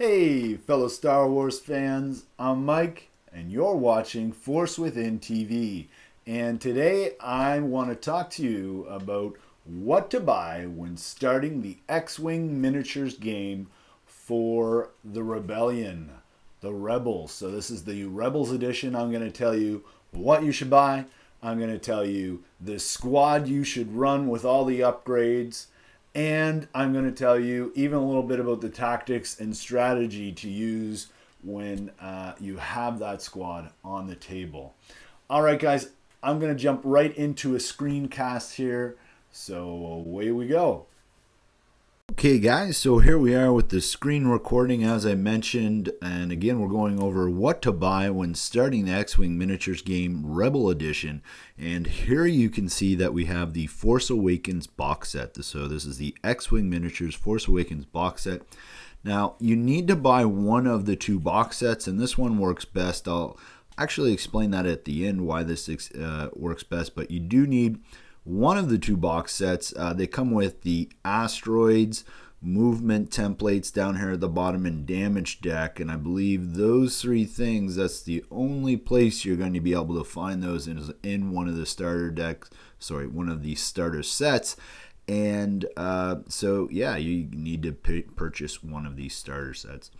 Hey, fellow Star Wars fans, I'm Mike, and you're watching Force Within TV. And today I want to talk to you about what to buy when starting the X-Wing miniatures game for the Rebellion, the Rebels. So this is the Rebels edition. I'm going to tell you what you should buy. I'm going to tell you the squad you should run with all the upgrades. And I'm going to tell you even a little bit about the tactics and strategy to use when you have that squad on the table. All right, guys, I'm going to jump right into a screencast here. So away we go. Okay guys, so here we are with the screen recording as I mentioned, and again we're going over what to buy when starting the X-Wing miniatures game Rebel Edition. And here you can see that we have the Force Awakens box set. So this is the X-Wing miniatures Force Awakens box set. Now you need to buy one of the two box sets, and this one works best. I'll actually explain that at the end why this works best, but you do need one of the two box sets. They come with the asteroids, movement templates down here at the bottom, and damage deck. And I believe those three things, that's the only place you're going to be able to find those in one of the starter decks. Sorry, one of the starter sets. And so yeah, you need to purchase one of these starter sets.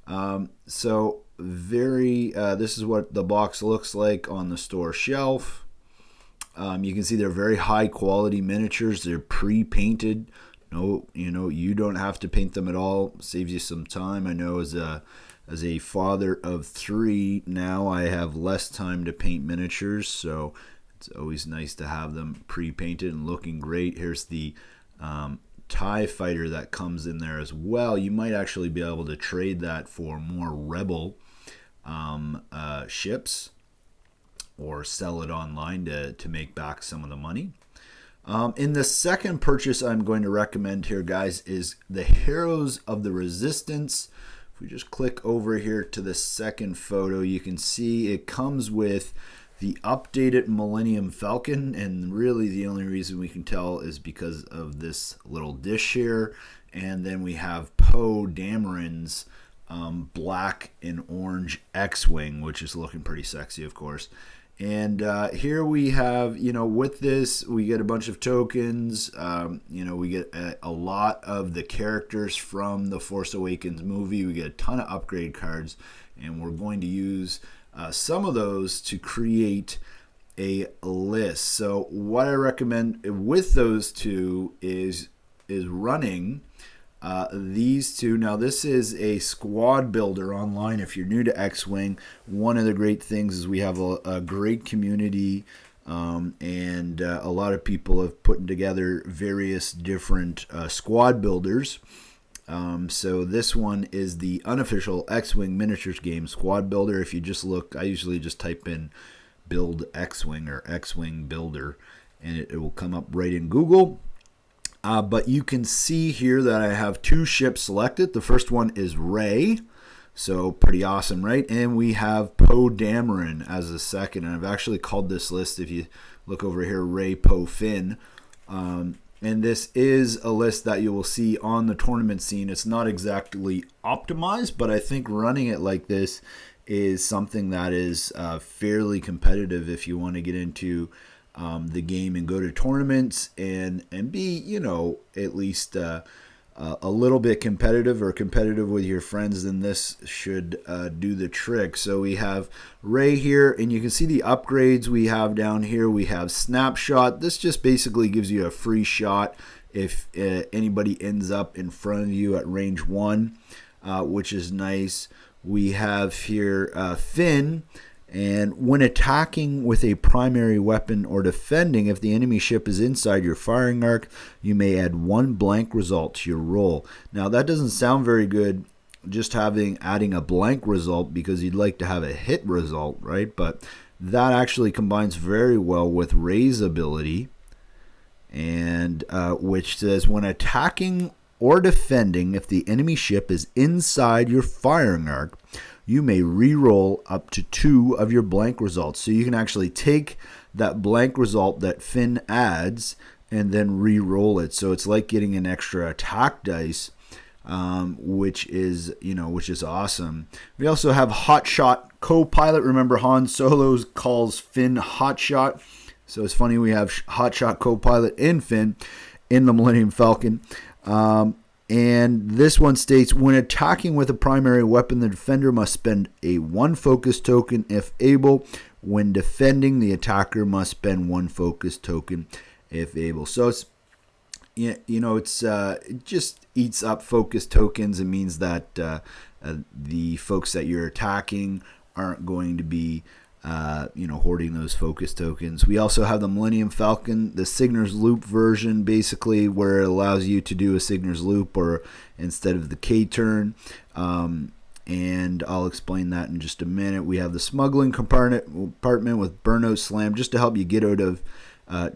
This is what the box looks like on the store shelf. You can see they're very high quality miniatures. They're pre-painted. No, you don't have to paint them at all. Saves you some time. I know as a father of three now, I have less time to paint miniatures, so it's always nice to have them pre-painted and looking great. Here's the TIE fighter that comes in there as well. You might actually be able to trade that for more Rebel ships, or sell it online to make back some of the money. In the second purchase I'm going to recommend here, guys, is the Heroes of the Resistance. If we just click over here to the second photo, you can see it comes with the updated Millennium Falcon, and really the only reason we can tell is because of this little dish here. And then we have Poe Dameron's black and orange X-Wing, which is looking pretty sexy, of course. And here we have, with this, we get a bunch of tokens. We get a lot of the characters from the Force Awakens movie. We get a ton of upgrade cards, and we're going to use some of those to create a list. So what I recommend with those two is running these two. Now this is a squad builder online. If you're new to X-Wing, one of the great things is we have a great community, and a lot of people have put together various different squad builders. So this one is the unofficial X-Wing miniatures game squad builder. If you just look, I usually just type in build X-Wing or X-Wing builder, and it will come up right in Google. But you can see here that I have two ships selected. The first one is Rey, so pretty awesome, right? And we have Poe Dameron as a second, and I've actually called this list, if you look over here, Rey, Poe, Finn. And this is a list that you will see on the tournament scene. It's not exactly optimized, but I think running it like this is something that is fairly competitive if you want to get into the game and go to tournaments and be, at least a little bit competitive or competitive with your friends. Then this should do the trick. So we have Rey here, and you can see the upgrades we have down here. We have Snapshot. This just basically gives you a free shot if anybody ends up in front of you at range 1, which is nice. We have here Finn. And when attacking with a primary weapon or defending, if the enemy ship is inside your firing arc, you may add 1 blank result to your roll. Now that doesn't sound very good, just adding a blank result, because you'd like to have a hit result, right? But that actually combines very well with Rey's ability, and which says when attacking or defending, if the enemy ship is inside your firing arc, you may re-roll up to 2 of your blank results. So you can actually take that blank result that Finn adds and then re-roll it. So it's like getting an extra attack dice which is awesome. We also have Hotshot Co-Pilot. Remember, Han Solo calls Finn Hotshot, so it's funny we have Hotshot Co-Pilot and Finn in the Millennium Falcon. And this one states, when attacking with a primary weapon, the defender must spend a 1 focus token if able. When defending, the attacker must spend 1 focus token if able. So it's, it just eats up focus tokens. It means that the folks that you're attacking aren't going to be hoarding those focus tokens. We also have the Millennium Falcon, the Signer's Loop version, basically, where it allows you to do a Signer's Loop or instead of the K-turn. And I'll explain that in just a minute. We have the Smuggling Compartment with Burnout Slam, just to help you get out of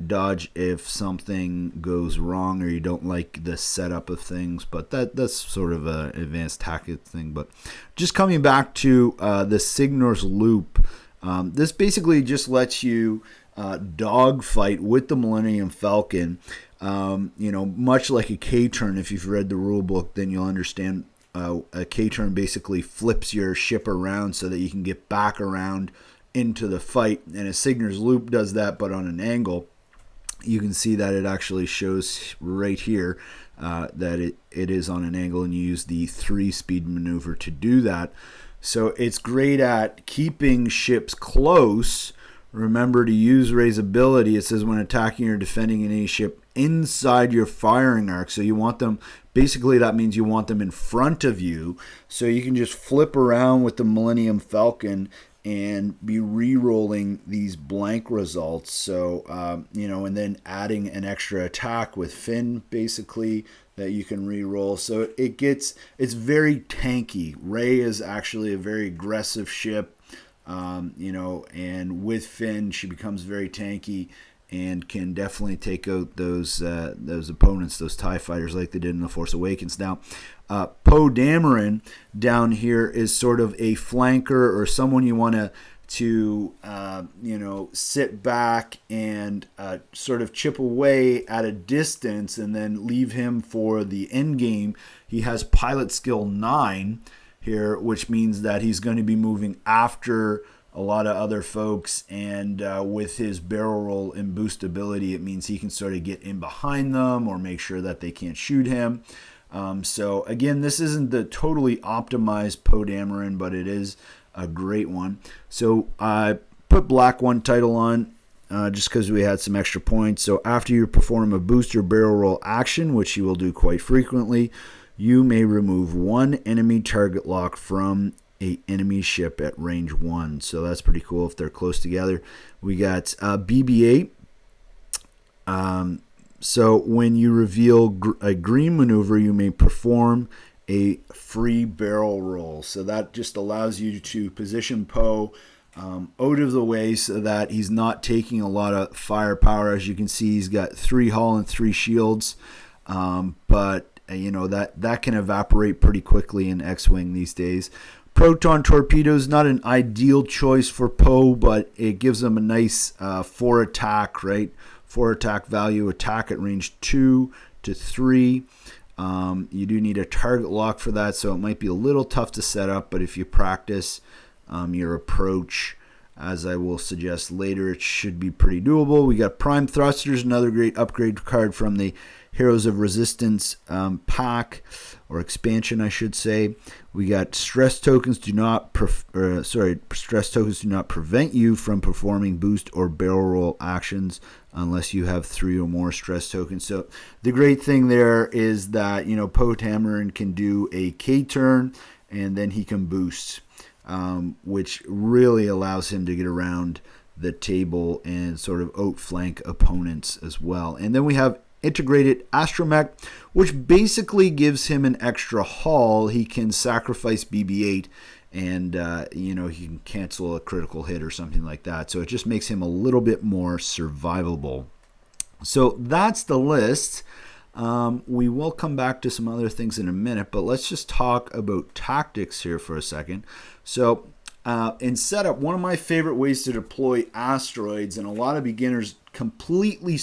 dodge if something goes wrong or you don't like the setup of things. But that's sort of an advanced tactic thing. But just coming back to the Signer's Loop, this basically just lets you dogfight with the Millennium Falcon. Much like a K-turn. If you've read the rule book, then you'll understand a K-turn basically flips your ship around so that you can get back around into the fight. And a Signer's Loop does that, but on an angle. You can see that it actually shows right here that it is on an angle, and you use the 3-speed maneuver to do that. So it's great at keeping ships close. Remember to use Rey's ability. It says when attacking or defending any ship inside your firing arc. So you want them, basically that means you want them in front of you. So you can just flip around with the Millennium Falcon and be re-rolling these blank results. So, and then adding an extra attack with Finn, basically, that you can re-roll. So it's very tanky. Rey is actually a very aggressive ship, and with Finn, she becomes very tanky and can definitely take out those opponents, those TIE fighters, like they did in The Force Awakens. Now, Poe Dameron down here is sort of a flanker or someone you want to sit back and sort of chip away at a distance and then leave him for the end game. He has pilot skill 9 here, which means that he's going to be moving after a lot of other folks, and with his barrel roll and boost ability, it means he can sort of get in behind them or make sure that they can't shoot him. So again, this isn't the totally optimized Poe Dameron, but it is a great one. So I put Black One title on just because we had some extra points. So after you perform a boost or barrel roll action, which you will do quite frequently, you may remove 1 enemy target lock from a enemy ship at range 1. So that's pretty cool if they're close together. We got BB-8. So when you reveal a green maneuver, you may perform a free barrel roll. So that just allows you to position Poe out of the way so that he's not taking a lot of firepower. As you can see, he's got 3 hull and 3 shields, but that can evaporate pretty quickly in X-Wing these days. Proton torpedoes, not an ideal choice for Poe, but it gives him a nice 4 attack, right? 4 attack value, attack at range 2 to 3. You do need a target lock for that, so it might be a little tough to set up, but if you practice your approach, as I will suggest later, it should be pretty doable. We got Prime Thrusters, another great upgrade card from the Heroes of Resistance pack, or expansion, I should say. We got stress tokens do not prevent you from performing boost or barrel roll actions unless you have 3 or more stress tokens. So the great thing there is that Poe Dameron can do a K-turn and then he can boost, which really allows him to get around the table and sort of outflank opponents as well. And then we have Integrated Astromech, which basically gives him an extra hull. He can sacrifice BB-8 and he can cancel a critical hit or something like that. So it just makes him a little bit more survivable. So that's the list. We will come back to some other things in a minute, but let's just talk about tactics here for a second. So in setup, one of my favorite ways to deploy asteroids, and a lot of beginners completely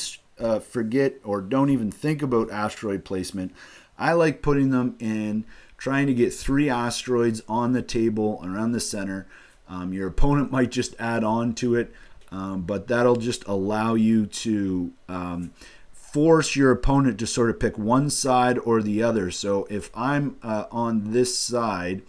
forget or don't even think about asteroid placement, I like putting them in, trying to get 3 asteroids on the table around the center. Your opponent might just add on to it, but that'll just allow you to force your opponent to sort of pick one side or the other. So if I'm on this side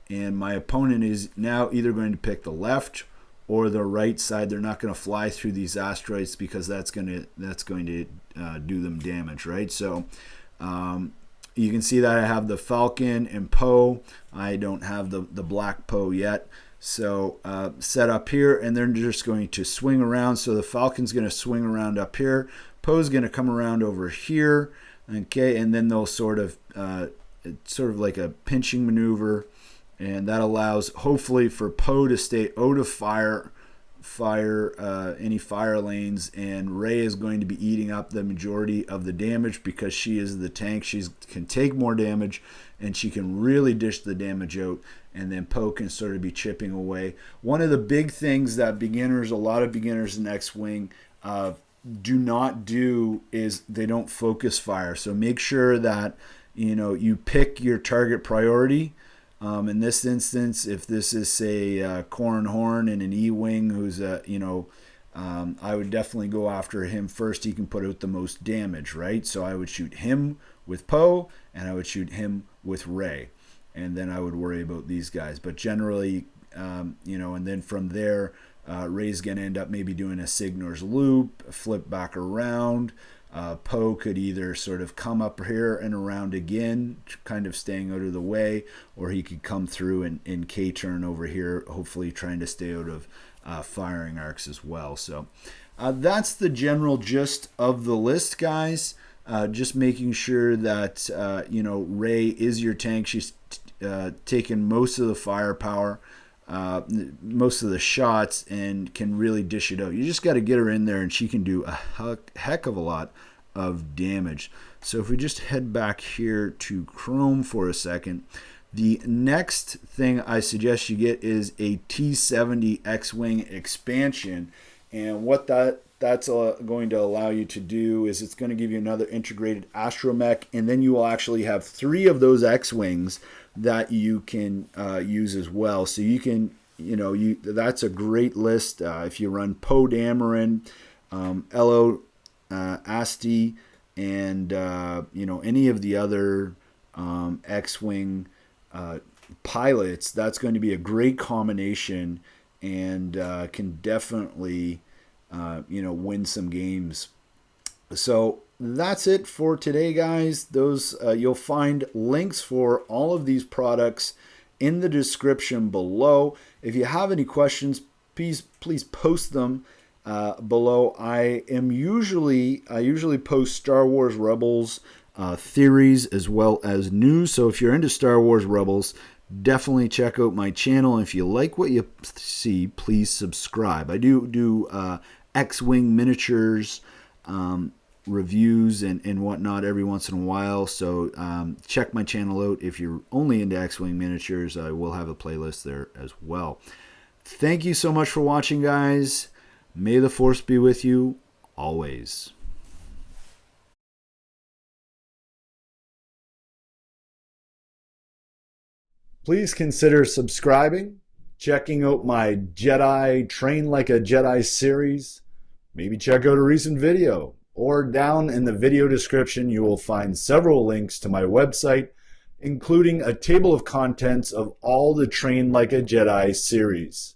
and my opponent is now either going to pick the left or the right side, they're not going to fly through these asteroids because that's going to do them damage, right? So you can see that I have the Falcon and Poe. I don't have the black Poe yet. So set up here, and they're just going to swing around. So the Falcon's going to swing around up here. Poe's going to come around over here, okay, and then they'll sort of like a pinching maneuver, and that allows hopefully for Poe to stay out of fire any fire lanes, and Rey is going to be eating up the majority of the damage because she is the tank. She can take more damage, and she can really dish the damage out, and then Poe can sort of be chipping away. One of the big things that a lot of beginners in X-Wing do not do is they don't focus fire. So make sure that you pick your target priority. In this instance, if this is say Corran Horn and an E-Wing who's I would definitely go after him first. He can put out the most damage, right? So I would shoot him with Poe, and I would shoot him with Rey, and then I would worry about these guys. But generally, and then from there, Rey's going to end up maybe doing a Signor's loop, flip back around. Poe could either sort of come up here and around again, kind of staying out of the way, or he could come through and K-turn over here, hopefully trying to stay out of firing arcs as well. So that's the general gist of the list, guys. Just making sure that Rey is your tank. She's taken most of the firepower, most of the shots, and can really dish it out. You just got to get her in there, and she can do a heck of a lot of damage. So if we just head back here to Chrome for a second, the next thing I suggest you get is a T-70 X-Wing expansion, and what that's going to allow you to do is it's going to give you another integrated astromech, and then you will actually have 3 of those X-Wings that you can use as well. So you can, that's a great list. If you run Poe Dameron, Elo Asti, and any of the other X-Wing pilots, that's going to be a great combination, and can definitely win some games. So that's it for today, guys. Those you'll find links for all of these products in the description below. If you have any questions, please post them below. I usually post Star Wars Rebels theories as well as news. So if you're into Star Wars Rebels, definitely check out my channel. And if you like what you see, please subscribe. I do X-Wing miniatures reviews and whatnot every once in a while, so check my channel out. If you're only into X-Wing miniatures, I will have a playlist there as well. Thank you so much for watching, guys. May the Force be with you always. Please consider subscribing, checking out my Jedi Train Like a Jedi series. Maybe check out a recent video, or down in the video description you will find several links to my website, including a table of contents of all the Train Like a Jedi series.